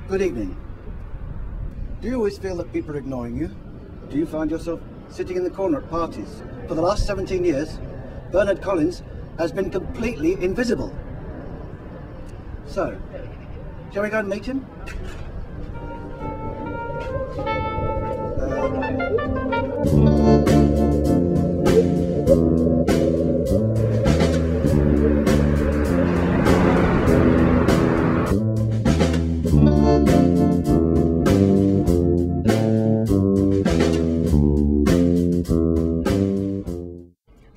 Good evening. Do you always feel that people are ignoring you? Do you find yourself sitting in the corner at parties? For the last 17 years, Bernard Collins has been completely invisible. So, shall we go and meet him?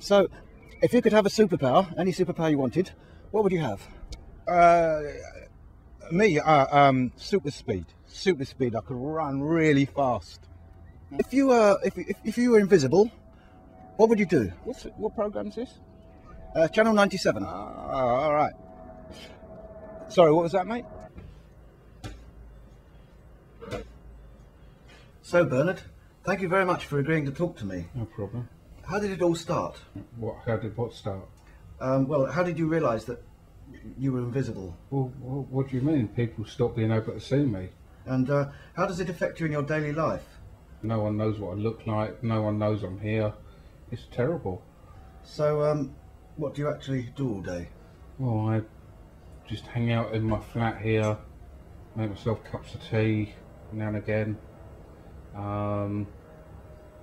So, if you could have a superpower, any superpower you wanted, what would you have? Super speed. Super speed. I could run really fast. If you were invisible, what would you do? What program is this? Channel 97. All right. Sorry, what was that, mate? So, Bernard, thank you very much for agreeing to talk to me. No problem. How did it all start? How did what start? Well, how did you realise that you were invisible? Well, what do you mean? People stopped being able to see me. And how does it affect you in your daily life? No one knows what I look like. No one knows I'm here. It's terrible. So, what do you actually do all day? Well, I just hang out in my flat here, make myself cups of tea now and again.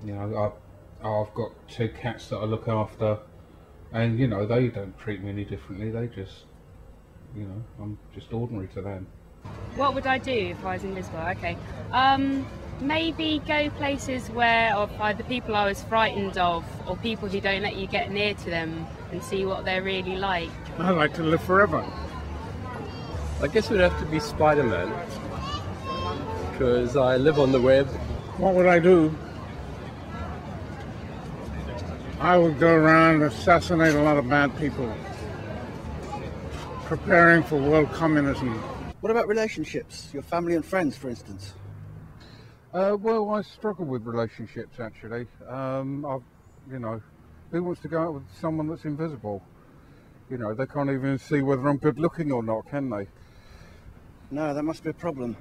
You know, I've got 2 cats that I look after, and you know, they don't treat me any differently. They just, you know, I'm just ordinary to them. What would I do if I was invisible? Okay, maybe go places where of either people I was frightened of or people who don't let you get near to them and see what they're really like. I'd like to live forever. I guess it would have to be Spider-Man, because I live on the web. What would I do? I would go around and assassinate a lot of bad people, preparing for world communism. What about relationships? Your family and friends, for instance? Well, I struggle with relationships actually. You know, who wants to go out with someone that's invisible? You know, they can't even see whether I'm good looking or not, can they? No, that must be a problem.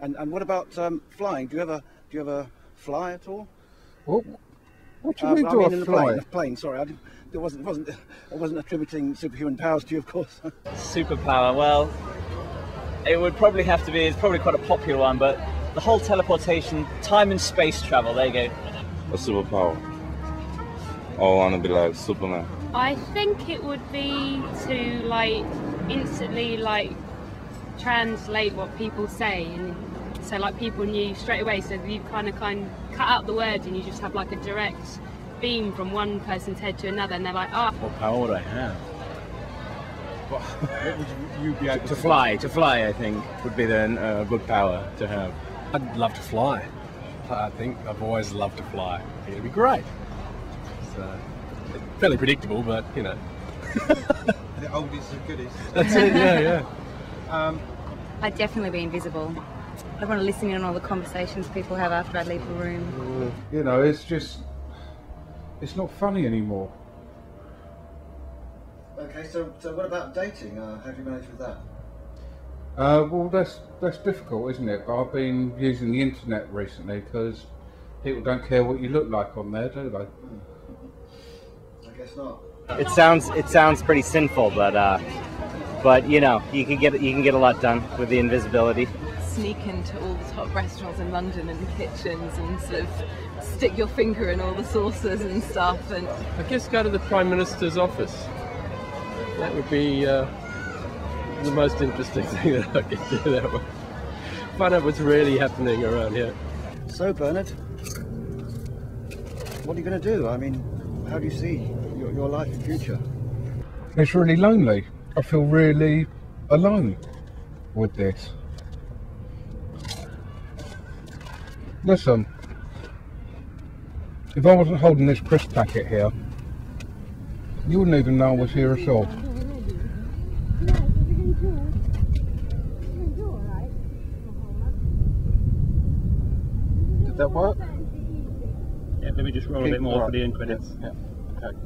And what about flying? Do you ever fly at all? What do you mean, do I fly? In a plane. Sorry, I wasn't attributing superhuman powers to you, of course. Superpower, well, it would probably have to be, it's probably quite a popular one, but the whole teleportation, time and space travel, there you go. A superpower. I want to be like Superman. I think it would be to like instantly like translate what people say, and so like people knew straight away, so you kind of cut out the words and you just have like a direct beam from one person's head to another, and they're like, ah. What power would I have? What would you be able to fly? To fly, I think, would be the good power to have. I'd love to fly. I think I've always loved to fly. I think it'd be great. It's fairly predictable, but you know. The oldies and goodies. That's it, yeah. I'd definitely be invisible. I want to listen in on all the conversations people have after I leave the room. You know, it's not funny anymore. Okay, so what about dating? How do you manage with that? Well, that's difficult, isn't it? But I've been using the internet recently because people don't care what you look like on there, do they? I guess not. It sounds pretty sinful, but you know, you can get a lot done with the invisibility. Sneak into all the top restaurants in London and the kitchens and sort of stick your finger in all the sauces and stuff. And I guess go to the Prime Minister's office. That would be the most interesting thing that I could do that way. Find out what's really happening around here. So, Bernard, what are you going to do? I mean, how do you see your life and future? It's really lonely. I feel really alone with this. Listen, if I wasn't holding this crisp packet here, you wouldn't even know I was here at all. Did that work? Yeah, let me just roll a bit more for the end credits. Yeah. Okay.